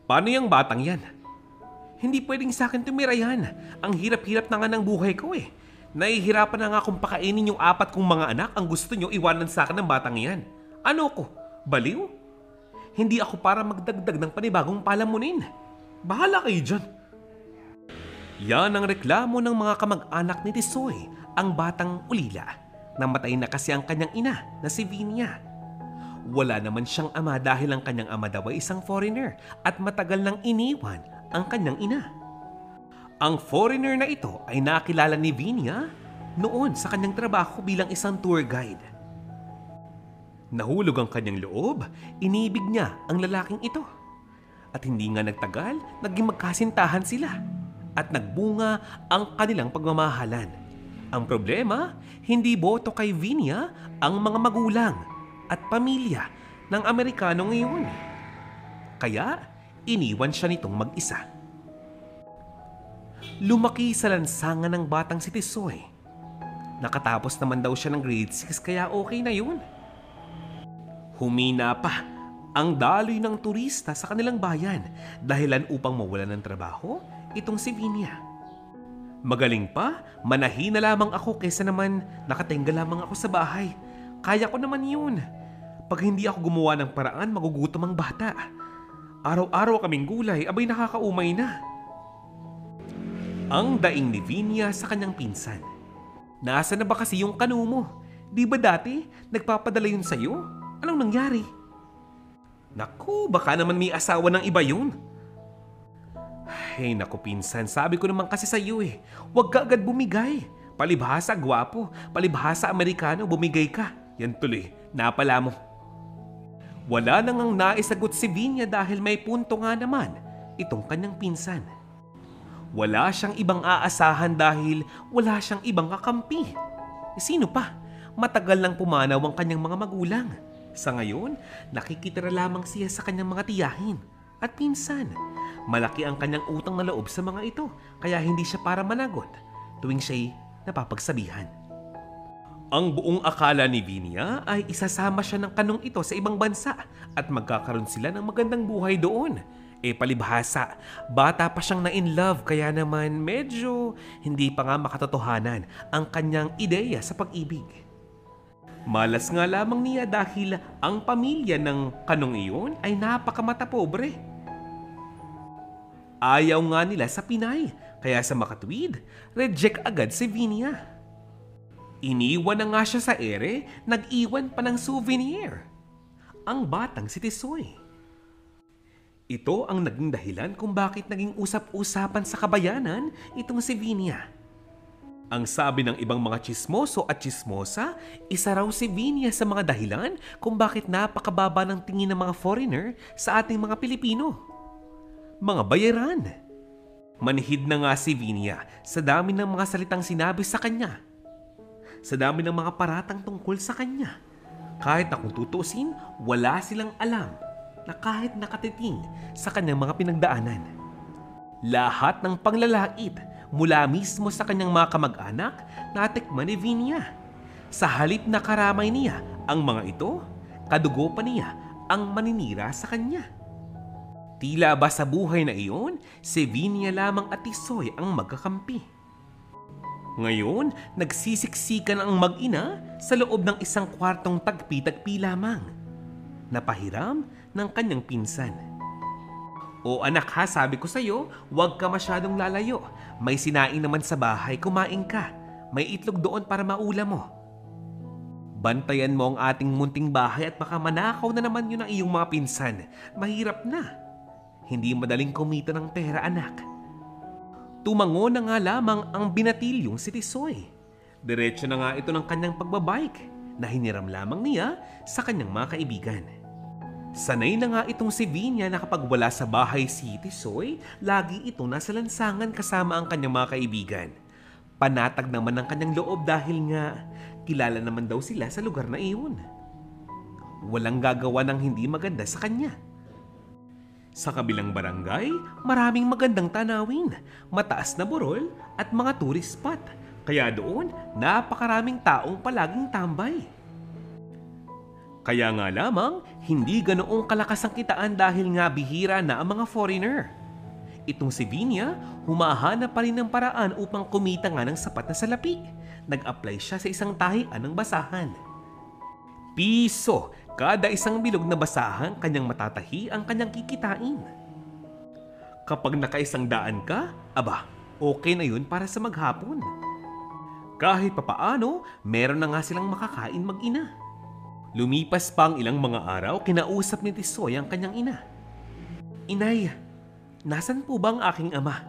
Paano yung batang yan? Hindi pwedeng sa akin tumira yan. Ang hirap-hirap na nga ng buhay ko eh. Nahihirapan na nga akong pakainin yung 4 kong mga anak ang gusto nyo iwanan sa akin ng batang yan. Ano ko? Baliw? Hindi ako para magdagdag ng panibagong palamunin. Bahala kayo dyan. Yan ang reklamo ng mga kamag-anak ni Tisoy, ang batang ulila. Namatay na kasi ang kanyang ina na si Vinia. Wala naman siyang ama dahil ang kanyang ama daw ay isang foreigner at matagal nang iniwan ang kanyang ina. Ang foreigner na ito ay nakilala ni Vinia noon sa kanyang trabaho bilang isang tour guide. Nahulog ang kanyang loob, inibig niya ang lalaking ito. At hindi nga nagtagal, naging magkasintahan sila at nagbunga ang kanilang pagmamahalan. Ang problema, hindi boto kay Vinia ang mga magulang at pamilya ng Amerikano ngayon. Kaya, iniwan siya nitong mag-isa. Lumaki sa lansangan ng batang si Tisoy. Nakatapos naman daw siya ng grade 6 kaya okay na yun. Humina pa ang daloy ng turista sa kanilang bayan dahilan upang mawalan ng trabaho itong si Vinia. Magaling pa, manahin na lamang ako kaysa naman nakatingga lamang ako sa bahay. Kaya ko naman yun. Pag hindi ako gumawa ng paraan, magugutom ang bata. Araw-araw kaming gulay, abay nakakaumay na. Ang daing ni Vinia sa kanyang pinsan. Nasaan na ba kasi yung kanu mo? Di ba dati nagpapadala yun sa'yo? Anong nangyari? Naku, baka naman may asawa ng iba yun. Ay naku pinsan, sabi ko naman kasi sa'yo eh. Huwag ka agad bumigay. Palibhasa gwapo, palibhasa Amerikano, bumigay ka. Yan tuloy, napala mo. Wala nang ang naisagot si Vinia dahil may punto nga naman itong kanyang pinsan. Wala siyang ibang aasahan dahil wala siyang ibang kakampi. Sino pa? Matagal nang pumanaw ang kanyang mga magulang. Sa ngayon, nakikitira lamang siya sa kanyang mga tiyahin at pinsan. Malaki ang kanyang utang na loob sa mga ito kaya hindi siya para managot tuwing siya'y napapagsabihan. Ang buong akala ni Vinia ay isasama siya ng kanong ito sa ibang bansa at magkakaroon sila ng magandang buhay doon. Palibhasa, bata pa siyang na-in-love kaya naman medyo hindi pa nga makatotohanan ang kanyang ideya sa pag-ibig. Malas nga lamang niya dahil ang pamilya ng kanong iyon ay napakamata-pobre. Ayaw nga nila sa Pinay, kaya sa makatwid, reject agad si Vinia. Iniwan na nga siya sa ere, nag-iwan pa ng souvenir. Ang batang si Tisoy. Ito ang naging dahilan kung bakit naging usap-usapan sa kabayanan itong si Vinia. Ang sabi ng ibang mga tsismoso at tsismosa, isa raw si Vinia sa mga dahilan kung bakit napakababa ng tingin ng mga foreigner sa ating mga Pilipino. Mga bayaran. Manhid na nga si Vinia sa dami ng mga salitang sinabi sa kanya. Sa dami ng mga paratang tungkol sa kanya. Kahit na kung tutusin, wala silang alam na kahit nakatiting sa kanyang mga pinagdaanan. Lahat ng panglalait mula mismo sa kanyang mga kamag-anak natikman ni Vinia. Sa halip na karamay niya ang mga ito, kadugo pa niya ang maninira sa kanya. Tila ba sa buhay na iyon, si Vinia lamang at Tisoy ang magkakampi. Ngayon, nagsisiksikan ang mag-ina sa loob ng isang kwartong tagpi-tagpi lamang. Napahiram ng kanyang pinsan. O anak ha, sabi ko sa'yo, huwag ka masyadong lalayo. May sinaing naman sa bahay, kumain ka. May itlog doon para maulam mo. Bantayan mo ang ating munting bahay at baka manakaw na naman yun ang iyong mga pinsan. Mahirap na. Hindi madaling kumita ng pera anak. Tumango na nga lamang ang binatilyong si Tisoy. Diretso na nga ito ng kanyang pagbabike na hiniram lamang niya sa kanyang mga kaibigan. Sanay na nga itong si Vinia na kapag wala sa bahay si Tisoy, lagi ito nasa lansangan kasama ang kanyang mga kaibigan. Panatag naman ang kanyang loob dahil nga kilala naman daw sila sa lugar na iyon. Walang gagawa ng hindi maganda sa kanya. Sa kabilang barangay, maraming magandang tanawin, mataas na burol at mga tourist spot. Kaya doon, napakaraming taong palaging tambay. Kaya nga lamang, hindi ganoong kalakas ang kitaan dahil nga bihira na ang mga foreigner. Itong si Vinia, humahanap pa rin ng paraan upang kumita nga ng sapat na salapi. Nag-apply siya sa isang tahian ng basahan. Piso, kada isang bilog na basahan kanyang matatahi ang kanyang kikitain. Kapag nakaisang daan ka, aba, okay na yun para sa maghapon. Kahit papaano, meron na nga silang makakain mag-ina. Lumipas pa ang ilang mga araw, kinausap ni Tisoy ang kanyang ina. Inay, nasan po ba ang aking ama?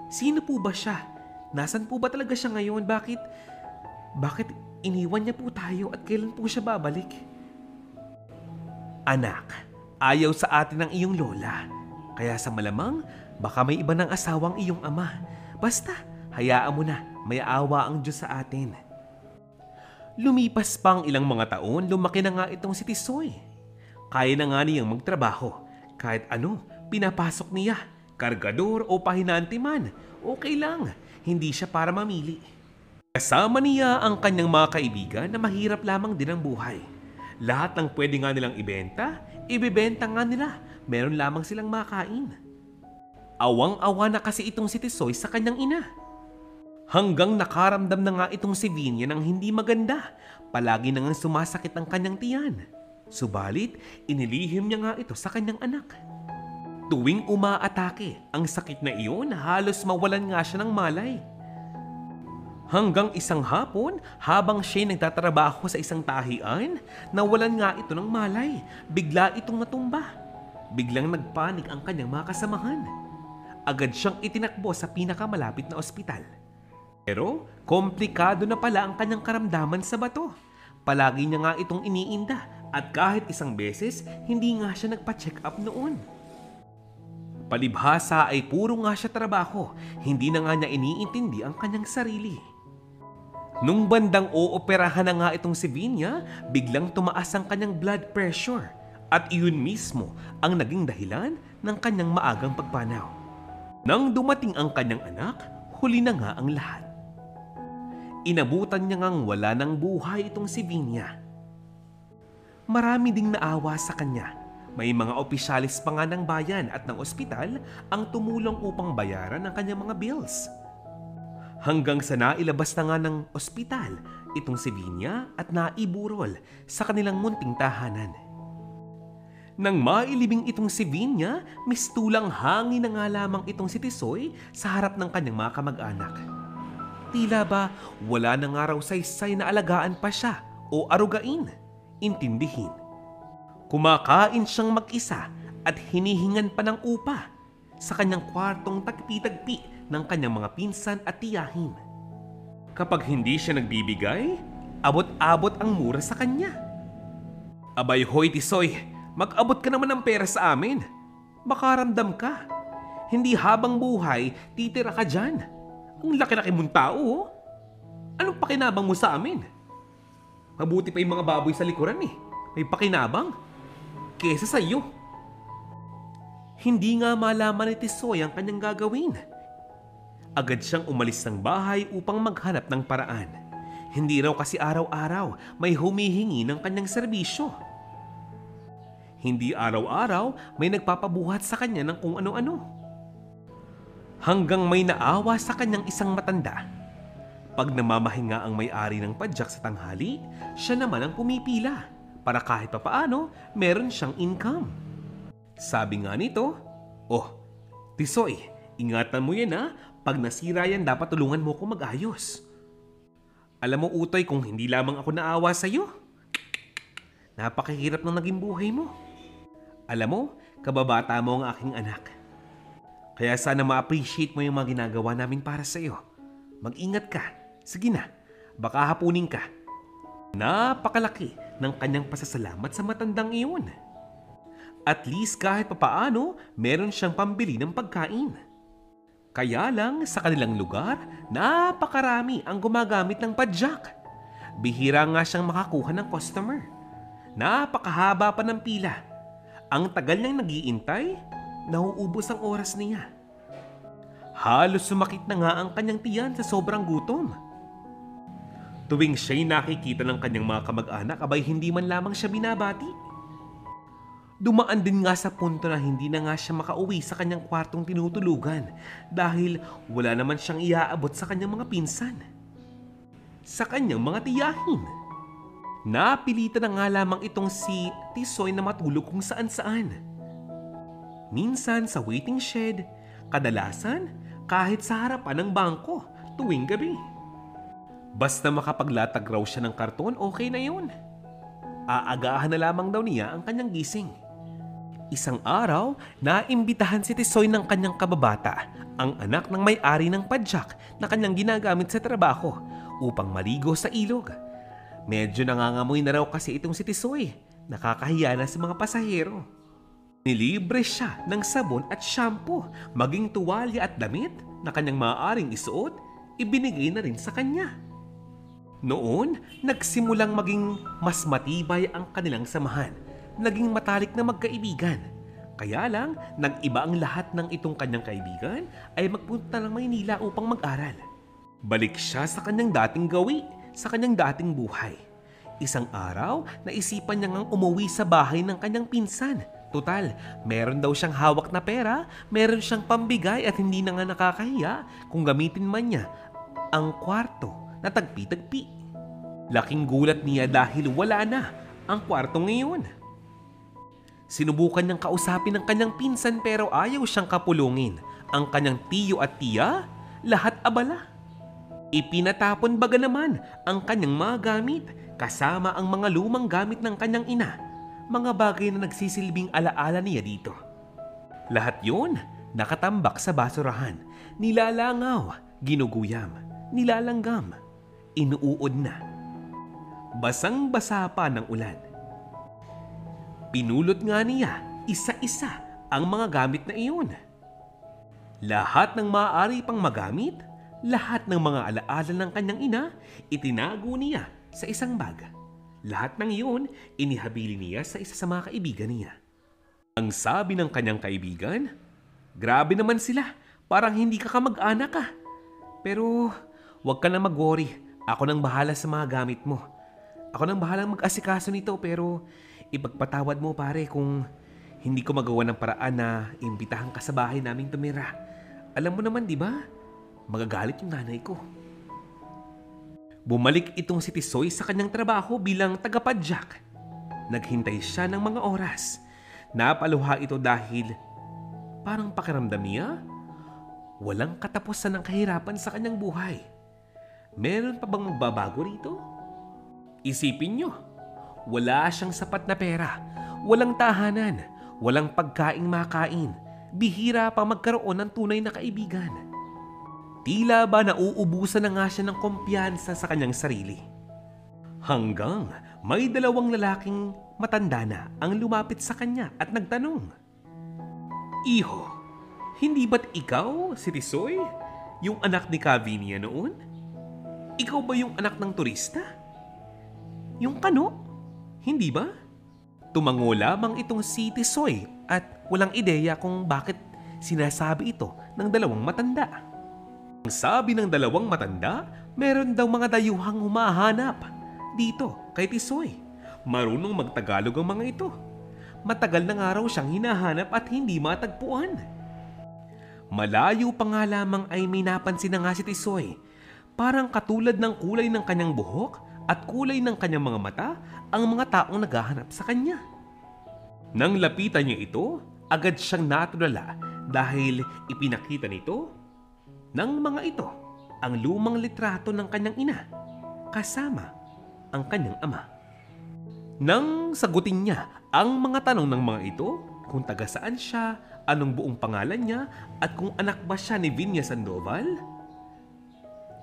Sino po ba siya? Nasan po ba talaga siya ngayon? Bakit iniwan niya po tayo at kailan po siya babalik? Anak, ayaw sa atin ng iyong lola. Kaya sa malamang, baka may iba ng asawang iyong ama. Basta, hayaan mo na, may awa ang Diyos sa atin. Lumipas pang ilang mga taon, lumaki na nga itong si Tisoy. Kaya na nga niyang magtrabaho. Kahit ano, pinapasok niya. Kargador o pahinante man, okay lang. Hindi siya para mamili. Kasama niya ang kanyang mga kaibigan na mahirap lamang din ang buhay. Lahat ng pwede nga nilang ibenta, ibibenta nga nila. Meron lamang silang makain. Awang-awa na kasi itong si Tisoy sa kanyang ina. Hanggang nakaramdam na nga itong si Vinia ng hindi maganda. Palagi na nga sumasakit ang kanyang tiyan. Subalit, inilihim niya nga ito sa kanyang anak. Tuwing umaatake, ang sakit na iyon halos mawalan nga siya ng malay. Hanggang isang hapon, habang siya nagtatrabaho sa isang tahian, nawalan nga ito ng malay. Bigla itong natumba. Biglang nagpanik ang kanyang mga kasamahan. Agad siyang itinakbo sa pinakamalapit na ospital. Pero, komplikado na pala ang kanyang karamdaman sa bato. Palagi niya nga itong iniinda at kahit isang beses, hindi nga siya nagpa-check up noon. Palibhasa ay puro nga siya trabaho, hindi na nga niya iniintindi ang kanyang sarili. Nung bandang ooperahan na nga itong si Vinia, biglang tumaas ang kanyang blood pressure at iyon mismo ang naging dahilan ng kanyang maagang pagpanaw. Nang dumating ang kanyang anak, huli na nga ang lahat. Inabutan niya ngang wala ng buhay itong si Vinia. Marami ding naawa sa kanya. May mga opisyalis pa nga ng bayan at ng ospital ang tumulong upang bayaran ang kanyang mga bills. Hanggang sa nailabas na nga ng ospital itong si Vinia at naiburol sa kanilang munting tahanan. Nang mailibing itong si Vinia, mistulang hangin na nga lamang itong si Tisoy sa harap ng kanyang mga kamag-anak. Tila ba wala na nga raw saysay na alagaan pa siya o arugain, intindihin. Kumakain siyang mag-isa at hinihingan pa ng upa sa kanyang kwartong tagpi-tagpi ng kanyang mga pinsan at tiyahin. Kapag hindi siya nagbibigay, abot-abot ang mura sa kanya. Abay hoy Tisoy, mag-abot ka naman ng pera sa amin. Makaramdam ka. Hindi habang buhay, titira ka dyan. Ang laki-laki mong tao, oh. Anong pakinabang mo sa amin? Mabuti pa yung mga baboy sa likuran eh. May pakinabang. Kesa sa iyo. Hindi nga malaman ni Tisoy ang kanyang gagawin. Agad siyang umalis ng bahay upang maghanap ng paraan. Hindi raw kasi araw-araw may humihingi ng kanyang serbisyo. Hindi araw-araw may nagpapabuhat sa kanya ng kung ano-ano. Hanggang may naawa sa kanyang isang matanda. Pag namamahinga ang may-ari ng padyak sa tanghali, siya naman ang pumipila para kahit papaano meron siyang income. Sabi nga nito, "Oh, Tisoy, ingatan mo yan ha. Pag nasira yan, dapat tulungan mo ko mag-ayos." Alam mo Utoy, kung hindi lamang ako naawa sa'yo, napakahirap ng naging buhay mo. Alam mo, kababata mo ang aking anak. Kaya sana ma-appreciate mo yung mga ginagawa namin para sa iyo. Mag-ingat ka. Sige na, baka hapunin ka. Napakalaki ng kanyang pasasalamat sa matandang iyon. At least kahit papaano, meron siyang pambili ng pagkain. Kaya lang sa kanilang lugar, napakarami ang gumagamit ng padyak. Bihira nga siyang makakuha ng customer. Napakahaba pa ng pila. Ang tagal niyang nag-iintay, nauubos ang oras niya. Halos sumakit na nga ang kanyang tiyan sa sobrang gutom. Tuwing siya'y nakikita ng kanyang mga kamag-anak, abay hindi man lamang siya binabati. Dumaan din nga sa punto na hindi na nga siya makauwi sa kanyang kwartong tinutulugan dahil wala naman siyang iaabot sa kanyang mga pinsan. Sa kanyang mga tiyahin. Napilitan na nga lamang itong si Tisoy na matulog kung saan-saan. Minsan sa waiting shed, kadalasan kahit sa harapan ng bangko tuwing gabi. Basta makapaglatag raw siya ng karton, okay na yun. Aagahan na lamang daw niya ang kanyang gising. Isang araw, naimbitahan si Tisoy ng kanyang kababata, ang anak ng may-ari ng padyak na kanyang ginagamit sa trabaho upang maligo sa ilog. Medyo nangangamoy na raw kasi itong si Tisoy, nakakahiya na sa mga pasahero. Nilibre siya ng sabon at shampoo, maging tuwalya at damit na kanyang maaaring isuot, ibinigay na rin sa kanya. Noon, nagsimulang maging mas matibay ang kanilang samahan. Naging matalik na magkaibigan. Kaya lang, nag-iba ang lahat ng itong kanyang kaibigan ay magpunta ng Maynila upang mag-aral. Balik siya sa kanyang dating gawi, sa kanyang dating buhay. Isang araw, naisipan niya ngang umuwi sa bahay ng kanyang pinsan. Tutal, meron daw siyang hawak na pera, meron siyang pambigay at hindi na nga nakakahiya kung gamitin man niya ang kwarto na tagpi-tagpi. Laking gulat niya dahil wala na ang kwarto ngayon. Sinubukan niyang kausapin ng kanyang pinsan pero ayaw siyang kapulungin. Ang kanyang tiyo at tiya, lahat abala. Ipinatapon baga naman ang kanyang mga gamit kasama ang mga lumang gamit ng kanyang ina. Mga bagay na nagsisilbing alaala niya dito. Lahat yun nakatambak sa basurahan. Nilalangaw, ginuguyam, nilalanggam, inuuod na. Basang-basa pa ng ulan. Pinulot nga niya isa-isa ang mga gamit na iyon. Lahat ng maaari pang magamit, lahat ng mga alaala ng kanyang ina, itinago niya sa isang bag. Lahat ng iyon, inihabili niya sa isa sa mga kaibigan niya. Ang sabi ng kanyang kaibigan, grabe naman sila, parang hindi ka kamag-anak ka. Pero huwag ka na mag-worry, ako nang bahala sa mga gamit mo. Ako nang bahalang mag-asikaso nito pero ipagpatawad mo pare kung hindi ko magawa ng paraan na imbitahan ka sa bahay naming tumira. Alam mo naman di ba? Magagalit yung nanay ko. Bumalik itong si Tisoy sa kanyang trabaho bilang tagapadyak. Naghintay siya ng mga oras. Napaluha ito dahil parang pakiramdam niya walang katapusan ng kahirapan sa kanyang buhay. Meron pa bang magbabago rito? Isipin nyo. Wala siyang sapat na pera, walang tahanan, walang pagkaing makain, bihira pa magkaroon ng tunay na kaibigan. Tila ba nauubusan na nga siya ng kumpiyansa sa kanyang sarili. Hanggang may dalawang lalaking matanda na ang lumapit sa kanya at nagtanong, Iho, hindi ba't ikaw si Tisoy, yung anak ni Kavinia noon? Ikaw ba yung anak ng turista? Yung kano? Hindi ba? Tumango lamang itong si Tisoy at walang ideya kung bakit sinasabi ito ng dalawang matanda. Ang sabi ng dalawang matanda, meron daw mga dayuhang humahanap dito kay Tisoy. Marunong magtagalog ang mga ito. Matagal na nga raw siyang hinahanap at hindi matagpuan. Malayo pa nga lamang ay may napansin na nga si Tisoy. Parang katulad ng kulay ng kanyang buhok at kulay ng kanyang mga mata ang mga taong naghahanap sa kanya. Nang lapitan niya ito, agad siyang natulala dahil ipinakita nito ng mga ito ang lumang litrato ng kanyang ina kasama ang kanyang ama. Nang sagutin niya ang mga tanong ng mga ito, kung taga saan siya, anong buong pangalan niya at kung anak ba siya ni Vinia Sandoval,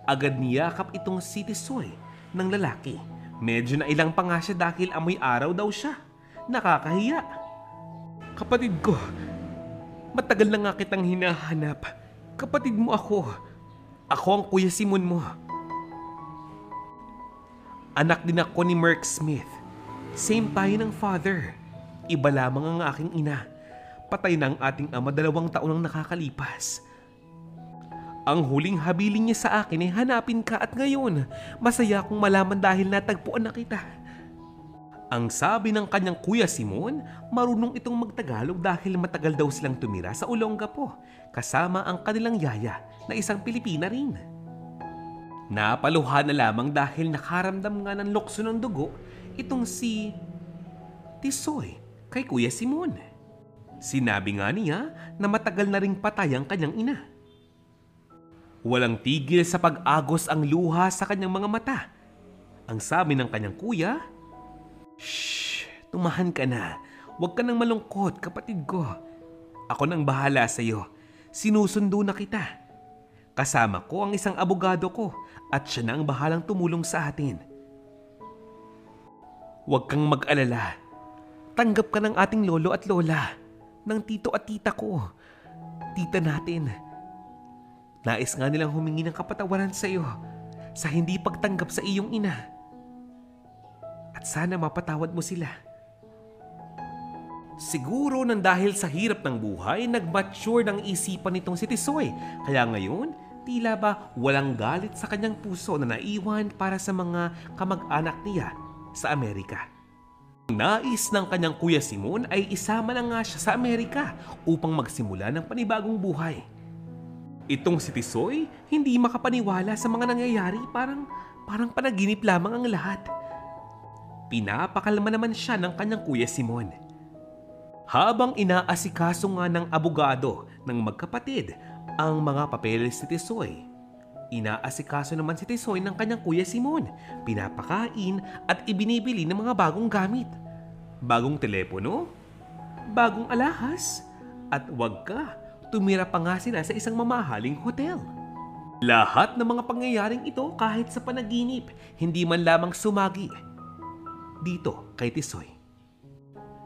agad niyakap itong si Tisoy ng lalaki. Medyo nailang pa nga siya dahil amoy araw daw siya. Nakakahiya. Kapatid ko, matagal na nga kitang hinahanap. Kapatid mo ako. Ako ang Kuya Simon mo. Anak din ako ni Merk Smith. Same tayo ng father. Iba lamang ang aking ina. Patay na ang ating ama 2 taon ang nakakalipas. Ang huling habilin niya sa akin ay hanapin ka at ngayon, masaya akong malaman dahil natagpuan na kita. Ang sabi ng kanyang Kuya Simon, marunong itong magtagalog dahil matagal daw silang tumira sa Olongapo, kasama ang kanilang yaya na isang Pilipina rin. Napaluha na lamang dahil nakaramdam nga ng lokso ng dugo itong si Tisoy kay Kuya Simon. Sinabi nga niya na matagal na ring patay ang kanyang ina. Walang tigil sa pag-agos ang luha sa kanyang mga mata. Ang sabi ng kanyang kuya, "Shh, tumahan ka na. Huwag ka nang malungkot, kapatid ko. Ako nang bahala sa iyo. Sinusundo na kita. Kasama ko ang isang abogado ko at siya na ang bahalang tumulong sa atin. Huwag kang mag-alala. Tanggap ka ng ating lolo at lola, ng tito at tita ko, tita natin. Nais nga nilang humingi ng kapatawaran sa iyo sa hindi pagtanggap sa iyong ina. At sana mapatawad mo sila." Siguro nang dahil sa hirap ng buhay, nag-mature ng isipan nitong si Tisoy. Kaya ngayon, tila ba walang galit sa kanyang puso na naiwan para sa mga kamag-anak niya sa Amerika. Ang nais ng kanyang Kuya Simon ay isama na nga siya sa Amerika upang magsimula ng panibagong buhay. Itong si Tisoy, hindi makapaniwala sa mga nangyayari, parang panaginip lamang ang lahat. Pinapakalma naman siya ng kanyang Kuya Simon. Habang inaasikaso nga ng abogado ng magkapatid ang mga papeles ni Tisoy, inaasikaso naman si Tisoy ng kanyang Kuya Simon, pinapakain at ibinibili ng mga bagong gamit. Bagong telepono, bagong alahas, at wag ka, tumira pa nga sila sa isang mamahaling hotel. Lahat ng mga pangyayaring ito kahit sa panaginip, hindi man lamang sumagi dito kay Tisoy.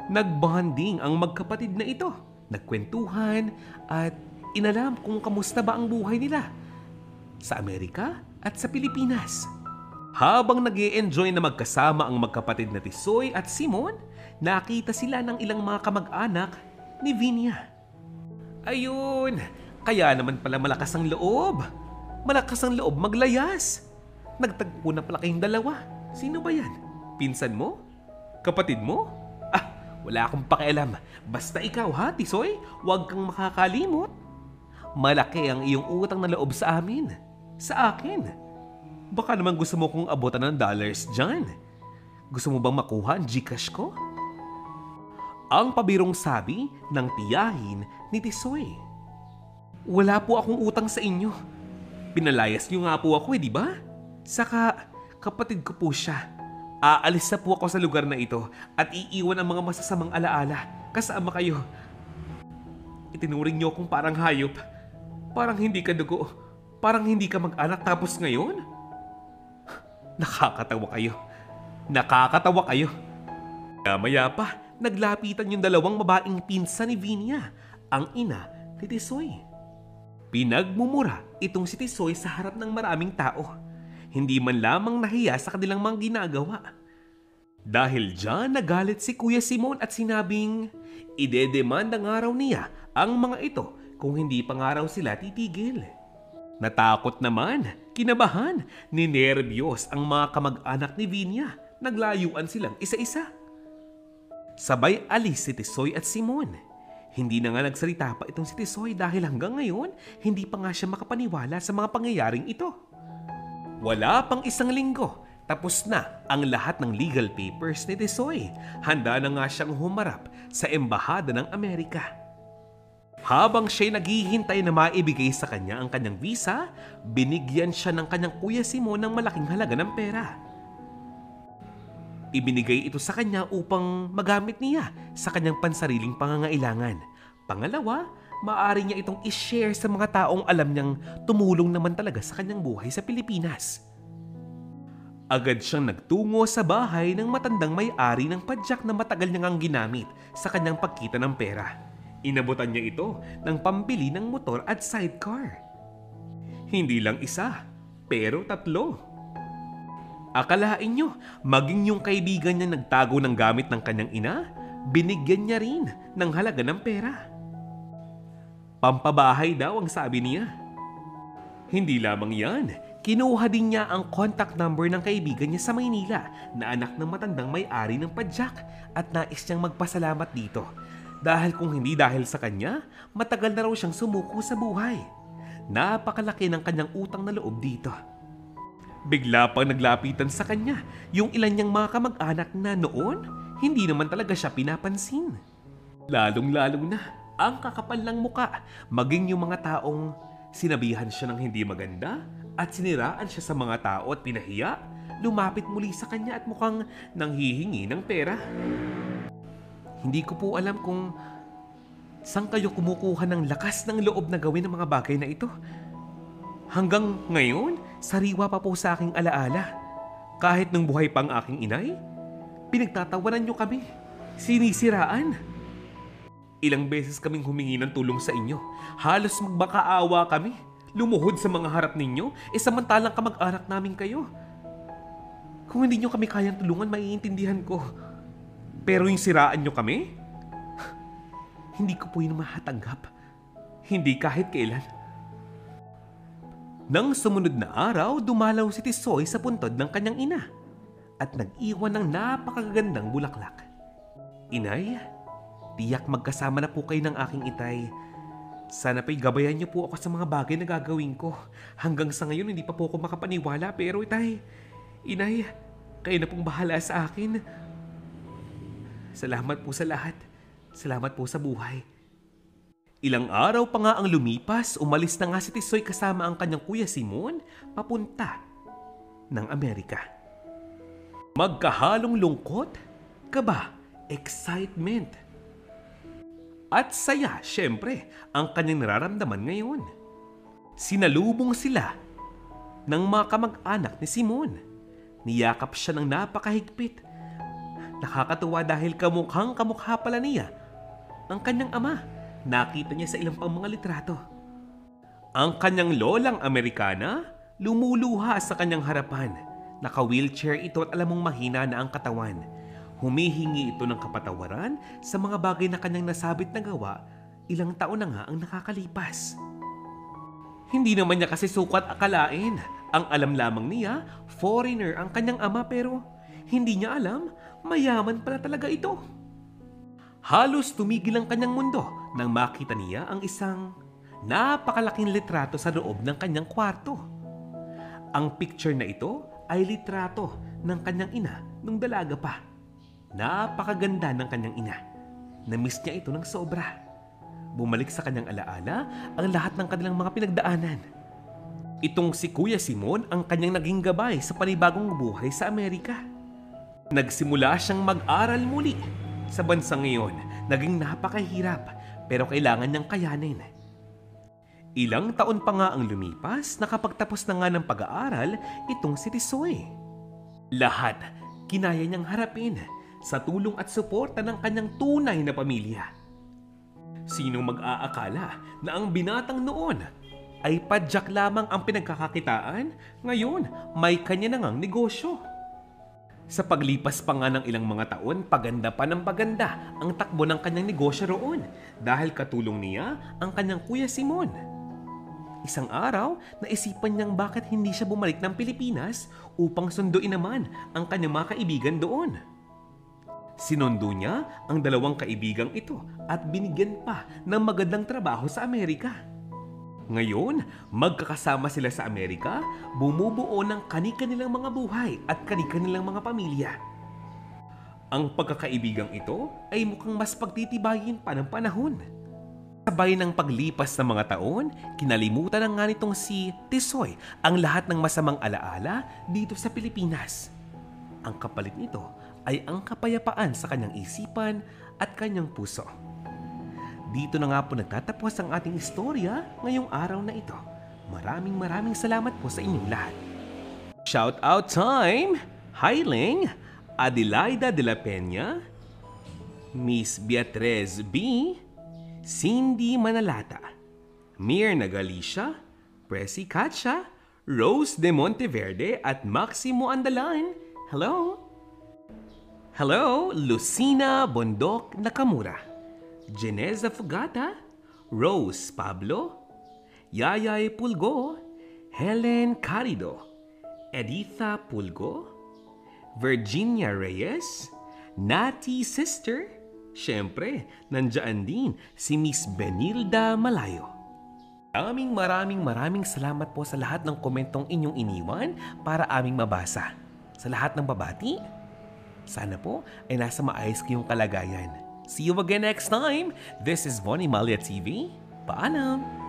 Nagbonding ang magkapatid na ito, nagkwentuhan at inalam kung kamusta ba ang buhay nila sa Amerika at sa Pilipinas. Habang nag-e-enjoy na magkasama ang magkapatid na Tisoy at Simon, nakita sila ng ilang mga kamag-anak ni Vinia. Ayun, kaya naman pala malakas ang loob. Malakas ang loob maglayas. Nagtagpo na pala kayong dalawa. Sino ba yan? Pinsan mo? Kapatid mo? Wala akong pakialam. Basta ikaw ha, Tisoy, huwag kang makakalimot. Malaki ang iyong utang na loob sa amin. Sa akin. Baka naman gusto mo kong abutan ng dollars dyan. Gusto mo bang makuha ang Gcash ko? Ang pabirong sabi ng tiyahin ni Tisoy. Wala po akong utang sa inyo. Pinalayas niyo nga po ako di ba? Saka kapatid ko po siya. Aalis na po ako sa lugar na ito at iiwan ang mga masasamang alaala kasama kayo. Itinuring niyo akong parang hayop. Parang hindi ka dugo. Parang hindi ka mag-anak tapos ngayon? Nakakatawa kayo. Nakakatawa kayo. Maya pa, naglapitan yung dalawang babaeng pinsan ni Vinia, ang ina ni Tisoy. Pinagmumura itong si Tisoy sa harap ng maraming tao. Hindi man lamang nahiya sa kanilang mga ginagawa. Dahil dyan nagalit si Kuya Simon at sinabing idedemanda nga raw niya ang mga ito kung hindi pa nga raw sila titigil. Natakot naman, kinabahan, ninerbiyos ang mga kamag-anak ni Vinia. Naglayuan silang isa-isa. Sabay alis si Tisoy at Simon. Hindi na nga nagsalita pa itong si Tisoy dahil hanggang ngayon hindi pa nga siya makapaniwala sa mga pangyayaring ito. Wala pang isang linggo, tapos na ang lahat ng legal papers ni Tisoy. Handa na nga siyang humarap sa Embahada ng Amerika. Habang siya'y naghihintay na maibigay sa kanya ang kanyang visa, binigyan siya ng kanyang Kuya Simon ng malaking halaga ng pera. Ibinigay ito sa kanya upang magamit niya sa kanyang pansariling pangangailangan. Pangalawa, maaari niya itong i-share sa mga taong alam niyang tumulong naman talaga sa kanyang buhay sa Pilipinas. Agad siyang nagtungo sa bahay ng matandang may-ari ng padyak na matagal niyang ginamit sa kanyang pagkita ng pera. Inabutan niya ito ng pambili ng motor at sidecar. Hindi lang isa, pero 3. Akalain niyo, maging yung kaibigan niya nagtago ng gamit ng kanyang ina, binigyan niya rin ng halaga ng pera. Pampabahay daw ang sabi niya. Hindi lamang yan, kinuha din niya ang contact number ng kaibigan niya sa Maynila na anak ng matandang may-ari ng padyak at nais niyang magpasalamat dito. Dahil kung hindi dahil sa kanya, matagal na raw siyang sumuko sa buhay. Napakalaki ng kanyang utang na loob dito. Bigla pang naglapitan sa kanya yung ilan niyang mga kamag-anak na noon, hindi naman talaga siya pinapansin. Lalong-lalong na ang kakapal ng muka, maging yung mga taong sinabihan siya ng hindi maganda at siniraan siya sa mga tao at pinahiya, lumapit muli sa kanya at mukhang nanghihingi ng pera. Hindi ko po alam kung saan kayo kumukuha ng lakas ng loob na gawin ang mga bagay na ito. Hanggang ngayon, sariwa pa po sa aking alaala. Kahit nung buhay pa ang aking inay, pinagtatawanan niyo kami, sinisiraan. Ilang beses kaming humingi ng tulong sa inyo. Halos magmakaawa kami. Lumuhod sa mga harap ninyo, samantalang kamag-anak namin kayo. Kung hindi nyo kami kayang tulungan, maiintindihan ko. Pero yung siraan nyo kami, hindi ko po yun mahatanggap. Hindi kahit kailan. Nang sumunod na araw, dumalaw si Tisoy sa puntod ng kanyang ina at nag-iwan ng napakagandang bulaklak. Inay, tiyak magkasama na po kayo ng aking itay. Sana pa'y gabayan niyo po ako sa mga bagay na gagawin ko. Hanggang sa ngayon hindi pa po ako makapaniwala pero itay, inay, kayo na pong bahala sa akin. Salamat po sa lahat. Salamat po sa buhay. Ilang araw pa nga ang lumipas, umalis na nga si Tisoy kasama ang kanyang kuya Simon papunta ng Amerika. Magkahalong lungkot, kaba, excitement, at saya, syempre, ang kanyang nararamdaman ngayon. Sinalubong sila ng mga kamag-anak ni Simon. Niyakap siya ng napakahigpit. Nakakatuwa dahil kamukhang kamukha pala niya ang kanyang ama. Nakita niya sa ilang pang mga litrato. Ang kanyang lolang Amerikana lumuluha sa kanyang harapan. Naka-wheelchair ito at alam mong mahina na ang katawan. Humihingi ito ng kapatawaran sa mga bagay na kanyang nasabit na gawa, ilang taon na nga ang nakakalipas. Hindi naman niya kasi sukat akalain. Ang alam lamang niya, foreigner ang kanyang ama pero hindi niya alam, mayaman pala talaga ito. Halos tumigil ang kanyang mundo nang makita niya ang isang napakalaking litrato sa loob ng kanyang kwarto. Ang picture na ito ay litrato ng kanyang ina nung dalaga pa. Napakaganda ng kanyang ina. Na-miss niya ito ng sobra. Bumalik sa kanyang alaala ang lahat ng kanilang mga pinagdaanan. Itong si Kuya Simon ang kanyang naging gabay sa panibagong buhay sa Amerika. Nagsimula siyang mag-aral muli. Sa bansa ngayon, naging napakahirap pero kailangan niyang kayanin. Ilang taon pa nga ang lumipas, nakapagtapos na nga ng pag-aaral itong si Tisoy. Lahat kinaya niyang harapin sa tulong at suporta ng kanyang tunay na pamilya. Sino mag-aakala na ang binatang noon ay padyak lamang ang pinagkakakitaan, ngayon may kanya na ngang negosyo. Sa paglipas pa nga ng ilang mga taon, paganda pa ng paganda ang takbo ng kanyang negosyo roon dahil katulong niya ang kanyang kuya Simon. Isang araw, naisipan niyang bakit hindi siya bumalik ng Pilipinas upang sunduin naman ang kanyang mga kaibigan doon. Sinundo niya ang dalawang kaibigang ito at binigyan pa ng magandang trabaho sa Amerika. Ngayon, magkakasama sila sa Amerika, bumubuo ng kani-kanilang mga buhay at kani-kanilang mga pamilya. Ang pagkakaibigang ito ay mukhang mas pagtitibayin pa ng panahon. Sabay ng paglipas ng mga taon, kinalimutan na nga nitong si Tisoy ang lahat ng masamang alaala dito sa Pilipinas. Ang kapalit nito ay ang kapayapaan sa kanyang isipan at kanyang puso. Dito na nga po nagtatapos ang ating istorya ngayong araw na ito. Maraming salamat po sa inyong lahat. Shout out time! Hiling, Adelaida de la Peña, Miss Beatriz B., Cindy Manalata, Mirna Galicia, Presi Katsia, Rose de Monteverde at Maximo Andalan. Hello! Hello, Lucina Bondok Nakamura, Geneza Fugata, Rose Pablo, Yayay Pulgo, Helen Carido, Editha Pulgo, Virginia Reyes, Nati Sister, syempre, nandiyan din si Miss Benilda Malayo. Maraming salamat po sa lahat ng komentong inyong iniwan para aming mabasa. Sa lahat ng babati, sana po ay nasa maayos kayong kalagayan. See you again next time. This is Von Imalia TV. Paalam!